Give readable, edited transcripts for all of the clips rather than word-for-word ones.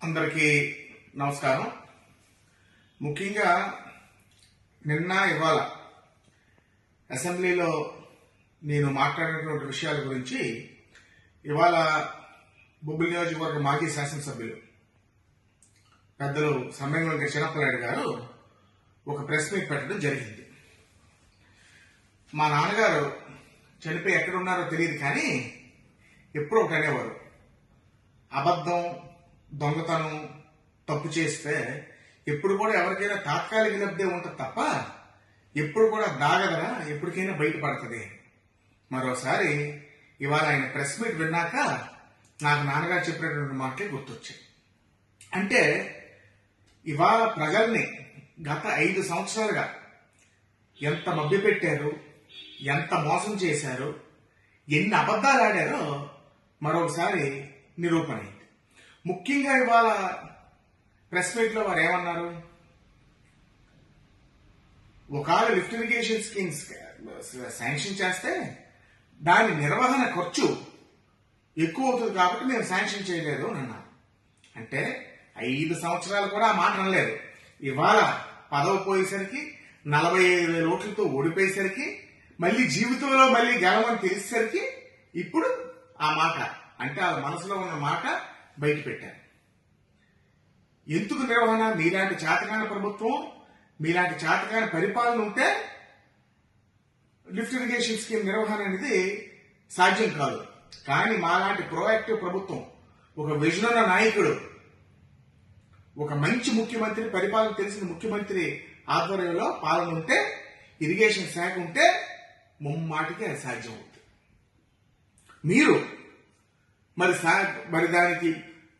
అందరికీ నమస్కారం. ముఖ్యంగా నిన్న ఇవాళ అసెంబ్లీలో నేను మాట్లాడినటువంటి విషయాల గురించి ఇవాళ బొబ్బిలి నియోజకవర్గ మాజీ శాసనసభ్యులు పెద్దలు సమ్మెగం చిన్నప్పనాయుడు గారు ఒక ప్రెస్ మీట్ పెట్టడం జరిగింది. మా నాన్నగారు చనిపోయి ఎక్కడున్నారో తెలియదు, కానీ ఎప్పుడూ ఒకటి అనేవారు, అబద్ధం, దొంగతనం, తప్పు చేస్తే ఎప్పుడు కూడా ఎవరికైనా తాత్కాలిక లబ్ధే ఉంటుంది తప్ప ఎప్పుడు కూడా దాగదరా, ఎప్పటికైనా బయటపడుతుంది. మరోసారి ఇవాళ ఆయన ప్రెస్ మీట్ విన్నాక నాకు నాన్నగారు చెప్పినటువంటి మాటలే గుర్తొచ్చాయి. అంటే ఇవాళ ప్రజల్ని గత 5 సంవత్సరాలుగా ఎంత మభ్యపెట్టారు, ఎంత మోసం చేశారు, ఎన్ని అబద్ధాలు ఆడారో మరొకసారి నిరూపణ అయింది. ముఖ్యంగా ఇవాళ ప్రెస్ మీట్ లో వారు ఏమన్నారు, ఒకవేళ లిఫ్ట్ ఇరిగేషన్ స్కీమ్స్ శాంక్షన్ చేస్తే దాని నిర్వహణ ఖర్చు ఎక్కువ అవుతుంది కాబట్టి మేము శాంక్షన్ చేయలేదు అని అన్నారు. అంటే 5 సంవత్సరాలు కూడా ఆ మాట అనలేదు. ఇవాళ పదవి పోయేసరికి 45,000 ఓట్లతో ఓడిపోయేసరికి మళ్ళీ జీవితంలో మళ్ళీ గెలవని తెలిసేసరికి ఇప్పుడు ఆ మాట, అంటే ఆ మనసులో ఉన్న మాట బయట పెట్టారు. ఎందుకు నిర్వహణ? మీలాంటి చేతకాని ప్రభుత్వం, మీలాంటి చేతకాని పరిపాలన ఉంటే లిఫ్ట్ ఇరిగేషన్ స్కీమ్ నిర్వహణ అనేది సాధ్యం కాదు. కానీ మాలాంటి ప్రోయాక్టివ్ ప్రభుత్వం, ఒక విజన్ ఉన్న నాయకుడు, ఒక మంచి ముఖ్యమంత్రి, పరిపాలన తెలిసిన ముఖ్యమంత్రి ఆధ్వర్యంలో పాలన ఉంటే, ఇరిగేషన్ శాఖ ఉంటే ముమ్మాటికి అది సాధ్యం అవుతుంది. మీరు మరి దానికి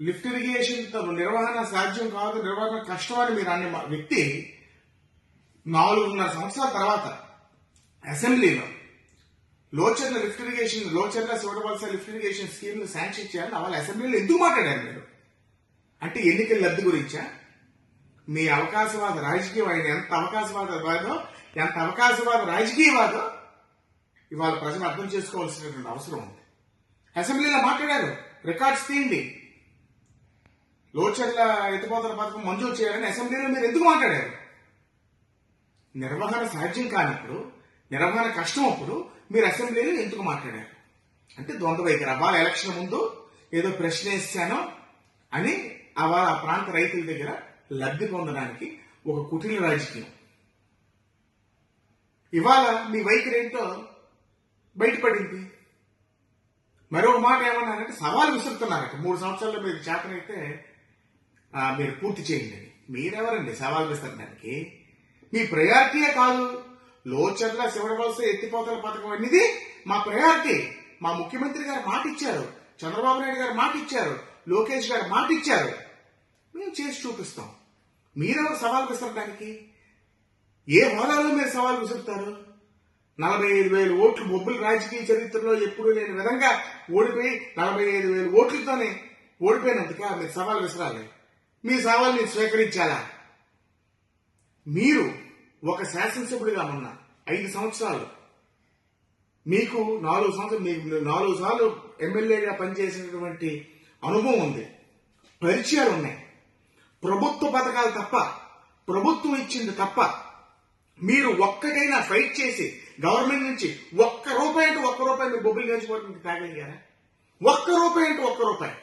లిఫ్ట్ ఇరిగేషన్ నిర్వహణ సాధ్యం కాదు, నిర్వహణ కష్టం అని మీరు అనే వ్యక్తి 4.5 సంవత్సరాల తర్వాత అసెంబ్లీలో Locharla Sivadavalasa lift irrigation scheme sanction చేయాలని వాళ్ళ అసెంబ్లీలో ఎందుకు మాట్లాడారు మీరు? అంటే ఎన్నికల లబ్ధి గురించా? మీ అవకాశవాద రాజకీయం, ఆయన ఎంత అవకాశవాద రాజకీయవాదో ఇవాళ ప్రజలు అర్థం చేసుకోవాల్సినటువంటి అవసరం ఉంది. అసెంబ్లీలో మాట్లాడారు, రికార్డ్స్ తీయండి. లోచర్ల ఎత్తిపోతల పథకం మంజూరు చేయాలని అసెంబ్లీలో మీరు ఎందుకు మాట్లాడారు? నిర్వహణ సాధ్యం కానప్పుడు, నిర్వహణ కష్టం అప్పుడు మీరు అసెంబ్లీలో ఎందుకు మాట్లాడారు? అంటే ద్వంద్వ వైఖరి. అవ్వాలి ఎలక్షన్ ముందు ఏదో ప్రశ్న వేసానో అని ఆ ప్రాంత రైతుల దగ్గర లబ్ధి పొందడానికి ఒక కుటిల రాజకీయం. ఇవాళ మీ వైఖరి ఏంటో బయటపడింది. మరో మాట ఏమన్నారంటే సవాల్ విసురుతున్నారట, 3 సంవత్సరాల్లో మీరు చేతనైతే మీరు పూర్తి చేయండి. మీరెవరండి సవాల్ విసరడానికి? మీ ప్రయారిటీయే కాదు. లోచర్ల శివడవలస ఎత్తిపోతల పథకం అనేది మా ప్రయారిటీ. మా ముఖ్యమంత్రి గారు మాట ఇచ్చారు, చంద్రబాబు నాయుడు గారు మాట ఇచ్చారు, లోకేష్ గారు మాట ఇచ్చారు, మేము చేసి చూపిస్తాం. మీరెవరు సవాల్ విసరడానికి? ఏ హోదాలో మీరు సవాల్ విసురుతారు? 45,000 ఓట్లు బొబ్బుల రాజకీయ చరిత్రలో ఎప్పుడూ లేని విధంగా ఓడిపోయి 45,000 ఓట్లతోనే ఓడిపోయినందుక మీరు సవాల్ విసరాలి. మీ సవాల్ మీరు స్వీకరించాలా? మీరు ఒక శాసనసభ్యుడిగా ఉన్న 5 సంవత్సరాలు, మీకు 4 సార్లు ఎమ్మెల్యేగా పనిచేసినటువంటి అనుభవం ఉంది, పరిచయాలు ఉన్నాయి. ప్రభుత్వ పథకాలు తప్ప, ప్రభుత్వం ఇచ్చింది తప్ప మీరు ఒక్కటైనా ఫైట్ చేసి గవర్నమెంట్ నుంచి ఒక్క రూపాయి మీరు బొబ్బిలి నియోజకవర్గంకి తాగలిగారా? ఒక్క రూపాయి.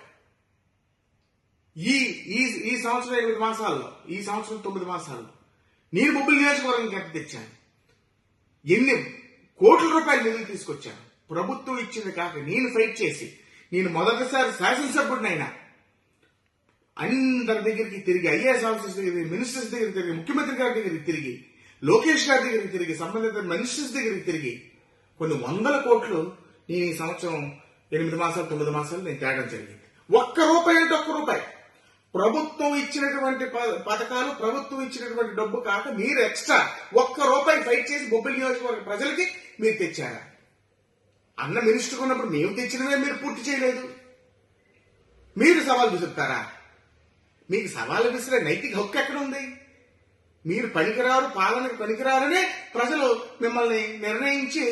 ఈ సంవత్సరం 8 మాసాల్లో, ఈ సంవత్సరం 9 మాసాల్లో నేను బొబ్బిలి నియోజకవర్గంకి ఎంత తెచ్చాను? ఎన్ని కోట్ల రూపాయలు నిధులు తీసుకొచ్చాను? ప్రభుత్వం ఇచ్చింది కాక నేను ఫైట్ చేసి, నేను మొదటిసారి శాసనసభ్యుడినైనా అందరి దగ్గరికి తిరిగి, ఐఏఎస్ ఆఫీసర్స్ దగ్గరికి, మినిస్టర్స్ దగ్గరికి తిరిగి, ముఖ్యమంత్రి గారి దగ్గరికి తిరిగి, లోకేష్ గారి దగ్గరికి తిరిగి, సంబంధిత మినిస్టర్స్ దగ్గరికి తిరిగి కొన్ని 100 కోట్లు నేను ఈ సంవత్సరం 8 మాసాలు 9 మాసాలు నేను తేడం జరిగింది. ఒక్క రూపాయి. ప్రభుత్వం ఇచ్చినటువంటి పథకాలు, ప్రభుత్వం ఇచ్చినటువంటి డబ్బు కాక మీరు ఎక్స్ట్రా ఒక్క రూపాయి ఫైట్ చేసి బొబ్బిలి నియోజకవర్గ ప్రజలకి మీరు తెచ్చారా? అన్న మినిస్టర్ ఉన్నప్పుడు మేము తెచ్చినవే మీరు పూర్తి చేయలేదు. మీరు సవాల్ విసురుతారా? మీకు సవాలు విసిరే నైతిక హక్కు ఎక్కడ ఉంది? మీరు పనికిరారు, పాలనకు పనికిరారనే ప్రజలు మిమ్మల్ని నిర్ణయించి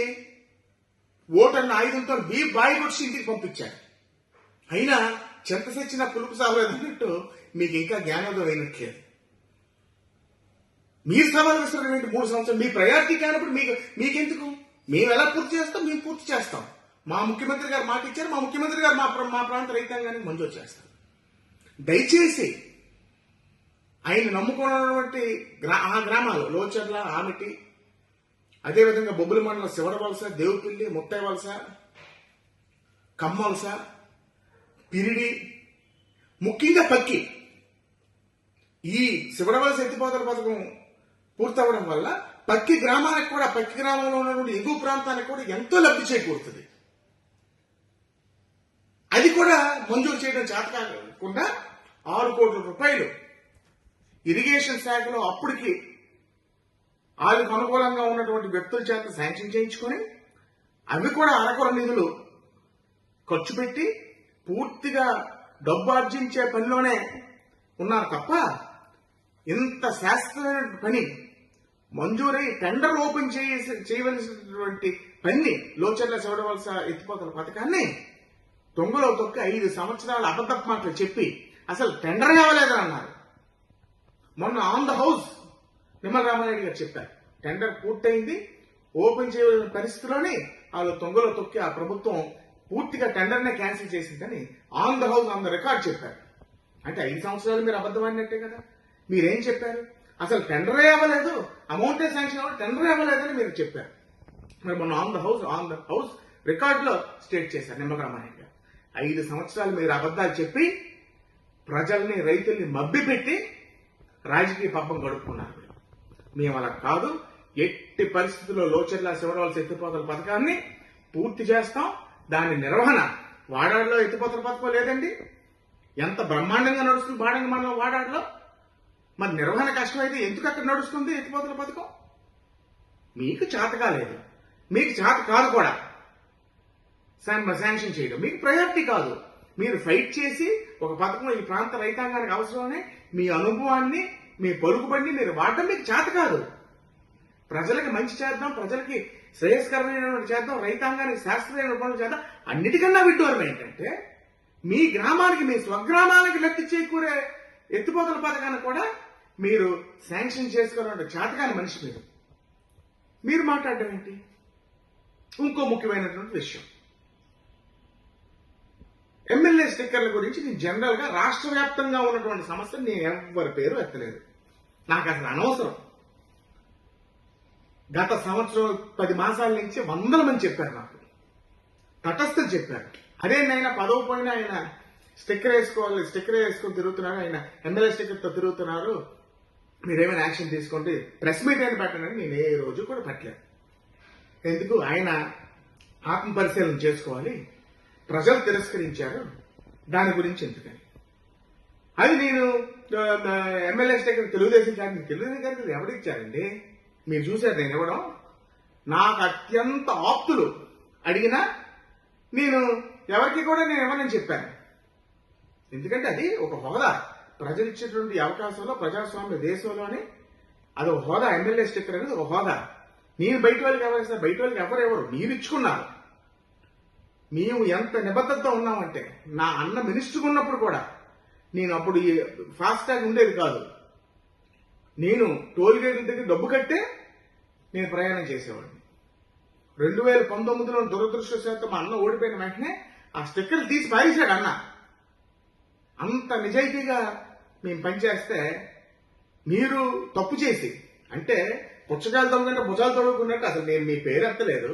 ఓటర్ల ఆయుధంతో బాయి కొట్టి ఇంటికి పంపించారు. అయినా చింత తెచ్చిన పులుపు సాగలేదు అన్నట్టు మీకు ఇంకా జ్ఞానోదయం అయినట్లేదు. మీరు సవాల్ విసరడం ఏంటి? 3 సంవత్సరాలు మీ ప్రయారిటీ కానప్పుడు మీకెందుకు? మేము ఎలా పూర్తి చేస్తాం? మేము పూర్తి చేస్తాం. మా ముఖ్యమంత్రి గారు మాట ఇచ్చారు. మా ముఖ్యమంత్రి గారు మా ప్రాంత రైతాంగానికి మంజూరు చేస్తారు. దయచేసి ఆయన నమ్ముకున్నటువంటి ఆ గ్రామాలు లోచర్ల, ఆమిటి, అదేవిధంగా బొబ్బుల మండలం శివడవలస, దేవుపిల్లి, ముత్తైవలస, కమ్మవలస, పిరిడి, ముఖ్యంగా పక్కి, ఈ శివడవలస ఎత్తిపోతల పథకం పూర్తవడం వల్ల పక్కి గ్రామానికి కూడా, పక్కి గ్రామంలో ఉన్నటువంటి ఎగువ ప్రాంతానికి కూడా ఎంతో లబ్ధి చేకూరుతుంది. అది కూడా మంజూరు చేయడం చేత కాకుండా 6 కోట్ల రూపాయలు ఇరిగేషన్ శాఖలో అప్పటికి వాళ్ళకు అనుకూలంగా ఉన్నటువంటి వ్యక్తుల చేత శాంక్షన్ చేయించుకొని అవి కూడా అరకొర నిధులు ఖర్చు పెట్టి పూర్తిగా డబ్బు ఆర్జించే పనిలోనే ఉన్నారు తప్ప ఇంత శాస్త్రమైన పని మంజూరై టెండర్ ఓపెన్ చేయవలసినటువంటి పని లోచర్ల శివడవలస ఎత్తిపోతల పథకాన్ని తొంగలో తొక్కి 5 సంవత్సరాల అబద్ధపు మాటలు చెప్పి అసలు టెండర్ కావలేదని అన్నారు. మొన్న on the house Nimmala Ramareddy గారు చెప్పారు, టెండర్ పూర్తయింది, ఓపెన్ చేయవలసిన పరిస్థితిలోనే వాళ్ళు తొంగలో తొక్కి ఆ ప్రభుత్వం పూర్తిగా టెండర్నే క్యాన్సిల్ చేసిందని on the house on the record చెప్పారు. అంటే 5 సంవత్సరాలు మీరు అబద్ధం అన్నట్టే కదా. మీరేం చెప్పారు? అసలు టెండరే అవ్వలేదు, అమౌంటే శాంక్షన్ అవ్వలేదు, టెండరే అవ్వలేదని మీరు చెప్పారు. మరి మొన్న ఆన్ ద హౌస్ రికార్డులో స్టేట్ చేశారు నిమ్మల రామారెడ్డి గారు. 5 సంవత్సరాలు మీరు అబద్ధాలు చెప్పి ప్రజల్ని, రైతుల్ని మభ్యపెట్టి రాజకీయ పబ్బం గడుపుకున్నారు. మేము అలా కాదు, ఎట్టి పరిస్థితుల్లో లోచర్ల శివడవలస ఎత్తిపోతల పథకాన్ని పూర్తి చేస్తాం. దాని నిర్వహణ వాడాడులో ఎత్తిపోతల పథకం లేదండి, ఎంత బ్రహ్మాండంగా నడుస్తుంది బాడంగ మండలం వాడాడులో. మరి నిర్వహణ కష్టమైతే ఎందుకు అక్కడ నడుస్తుంది ఎత్తిపోతల పథకం? మీకు చేత కాలేదు, మీకు చేత కాదు కూడా శాంక్షన్ చేయడం, మీకు ప్రయారిటీ కాదు. మీరు ఫైట్ చేసి ఒక పథకం ఈ ప్రాంత రైతాంగానికి అవసరమని మీ అనుభవాన్ని, మీ పలుకుబడిని మీరు వాడటం మీకు చేత కాదు. ప్రజలకి మంచి చేద్దాం, ప్రజలకి శ్రేయస్కరమైన చేద్దాం, రైతాంగానికి శాస్త్రీయ పనులు చేద్దాం. అన్నిటికన్నా విడ్డూరం ఏంటంటే మీ గ్రామానికి, మీ స్వగ్రామానికి లబ్ధి చేకూరే ఎత్తిపోతల పథకాన్ని కూడా మీరు శాంక్షన్ చేసుకోవాలంటే చేతకాని మనిషి మీరు మాట్లాడడం ఏంటి? ఇంకో ముఖ్యమైనటువంటి విషయం, ఎమ్మెల్యే స్టిక్కర్ల గురించి నేను జనరల్ గా రాష్ట్ర వ్యాప్తంగా ఉన్నటువంటి సమస్యలు నేను ఎవరి పేరు ఎత్తలేదు, నాకు అసలు అనవసరం. గత సంవత్సరం 10 మాసాల నుంచి 100 మంది చెప్పారు, నాకు తటస్థులు చెప్పారు. అదే ఆయన పదవి పోయినా ఆయన స్టిక్కర్ వేసుకొని తిరుగుతున్నారు, ఆయన ఎమ్మెల్యే స్టిక్కర్తో తిరుగుతున్నారు, మీరేమైనా యాక్షన్ తీసుకోండి, ప్రెస్ మీట్ అయినా పెట్టండి. నేను ఏ రోజు కూడా పెట్టలేదు. ఎందుకు? ఆయన ఆత్మ పరిశీలన చేసుకోవాలి, ప్రజలు తిరస్కరించారు, దాని గురించి ఎందుకని. అది నేను ఎమ్మెల్యే స్టిక్కర్ తెలుగుదేశం గారికి ఎవరు ఇచ్చారండి? మీరు చూశారు నేను ఇవ్వడం. నాకు అత్యంత ఆప్తులు అడిగినా నేను ఎవరికి కూడా నేను ఇవ్వనని చెప్పాను. ఎందుకంటే అది ఒక హోదా, ప్రజలు ఇచ్చేటువంటి అవకాశంలో ప్రజాస్వామ్య దేశంలోనే అది ఒక హోదా. ఎమ్మెల్యే స్టిక్కర్ అనేది ఒక హోదా. నేను బయట వాళ్ళకి ఎవరు, బయట వాళ్ళకి ఎవరు మీరు ఇచ్చుకున్నారు. మేము ఎంత నిబద్ధతతో ఉన్నామంటే, నా అన్న మినిస్టర్ ఉన్నప్పుడు కూడా నేను అప్పుడు ఫాస్ట్ ట్యాగ్ ఉండేది కాదు, నేను టోల్ గేట్ల దగ్గర డబ్బు కట్టే నేను ప్రయాణం చేసేవాడిని. 2019లో దురదృష్టవశాత్తు మా అన్న ఓడిపోయిన వెంటనే ఆ స్టిక్కర్లు తీసి పారేశాడు అన్న. అంత నిజాయితీగా మేము పనిచేస్తే మీరు తప్పు చేసి, అంటే పుచ్చకాయలు తవ్వుకుంటే భుజాలు తవ్వుకున్నట్టు అసలు నేను మీ పేరు ఎత్తలేదు.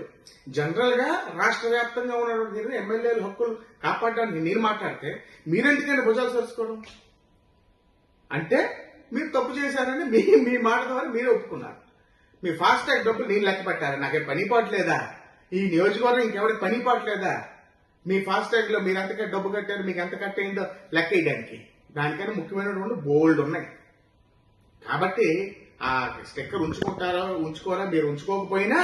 జనరల్ గా రాష్ట్ర వ్యాప్తంగా ఉన్నటువంటి మీరు ఎమ్మెల్యేల హక్కులు కాపాడడానికి నేను మాట్లాడితే మీరెందుకైనా భుజాలు సరుచుకోవడం? అంటే మీరు తప్పు చేశారని మీ మాట ద్వారా మీరే ఒప్పుకున్నారు. మీ ఫాస్ట్ ట్యాగ్ డబ్బులు నేను లెక్క పెట్టారు, నాకే పనిపాటు లేదా? ఈ నియోజకవర్గం ఇంకెవరికి పనిపాటు లేదా? మీ ఫాస్ట్ ట్యాగ్ లో మీరు ఎంతగా డబ్బు కట్టారు, మీకు ఎంత కట్టయిందో లెక్క వేయడానికి. దానికన్నా ముఖ్యమైనటువంటి బోల్డ్ ఉన్నాయి. కాబట్టి ఆ స్టిక్కర్ ఉంచుకోరా, మీరు ఉంచుకోకపోయినా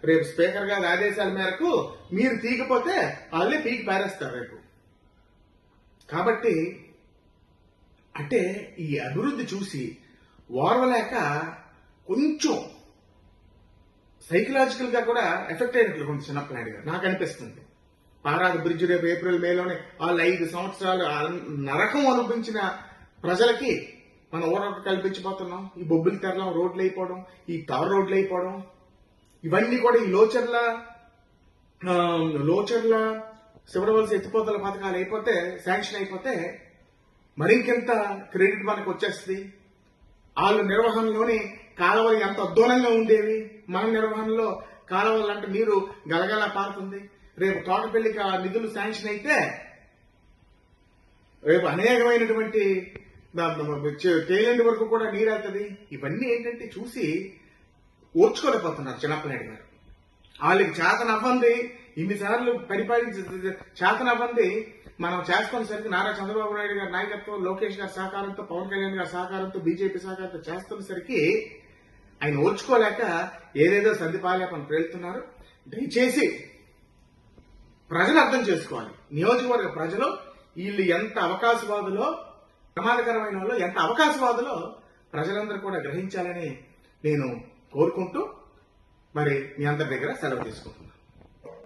రేపు స్పీకర్ గారి ఆదేశాల మేరకు మీరు తీయకపోతే వాళ్ళే పీకి పారేస్తారు రేపు. కాబట్టి అంటే ఈ అభివృద్ధి చూసి ఓర్వలేక కొంచెం సైకలాజికల్ గా కూడా ఎఫెక్ట్ అయినట్లు కొంచెం చిన్నప్ప నాయుడు గారు నాకు అనిపిస్తుంది. పారాది బ్రిడ్జ్ రేపు ఏప్రిల్ మేలోనే వాళ్ళు 5 సంవత్సరాలు నరకం అనుభవించిన ప్రజలకి మనం ఊరొక కల్పించిపోతున్నాం. ఈ బొబ్బిలి తెరలం రోడ్లు అయిపోవడం, ఈ తారు రోడ్లు అయిపోవడం, ఇవన్నీ కూడా ఈ లోచర్ల శివరవలసి ఎత్తిపోతల పథకాలు అయిపోతే, శాంక్షన్ అయిపోతే మరింకెంత క్రెడిట్ మనకు వచ్చేస్తుంది. వాళ్ళ నిర్వహణలోని కాలువలు ఎంత అధ్వానంగా ఉండేవి, మన నిర్వహణలో కాలువలు అంటే నీరు గలగల పారుతుంది. రేపు తోటపల్లికి ఆ నిధులు శాంక్షన్ అయితే రేపు అనేకమైనటువంటి తేలిండి వరకు కూడా నీరు వెళ్తుంది. ఇవన్నీ ఏంటంటే చూసి ఓర్చుకోలేకపోతున్నారు చంద్రబాబు గారు. వాళ్ళకి చేతనవ్వంది, ఇన్నిసార్లు పరిపాలించి చేతనవ్వంది మనం చేసుకునేసరికి నారా చంద్రబాబు నాయుడు గారి నాయకత్వం, లోకేష్ గారి సహకారంతో, పవన్ కళ్యాణ్ గారి సహకారంతో, బీజేపీ సహకారంతో చేస్తున్నసరికి ఆయన ఓర్చుకోలేక ఏదేదో సంధిపాలేపని పేలుతున్నారు. దయచేసి ప్రజలు అర్థం చేసుకోవాలి. నియోజకవర్గ ప్రజలు వీళ్ళు ఎంత అవకాశవాదులో, ప్రమాదకరమైన వాళ్ళు ఎంత అవకాశవాదులో ప్రజలందరూ కూడా గ్రహించాలని నేను కోరుకుంటూ మరి మీ అందరి దగ్గర సెలవు తీసుకుంటున్నాను.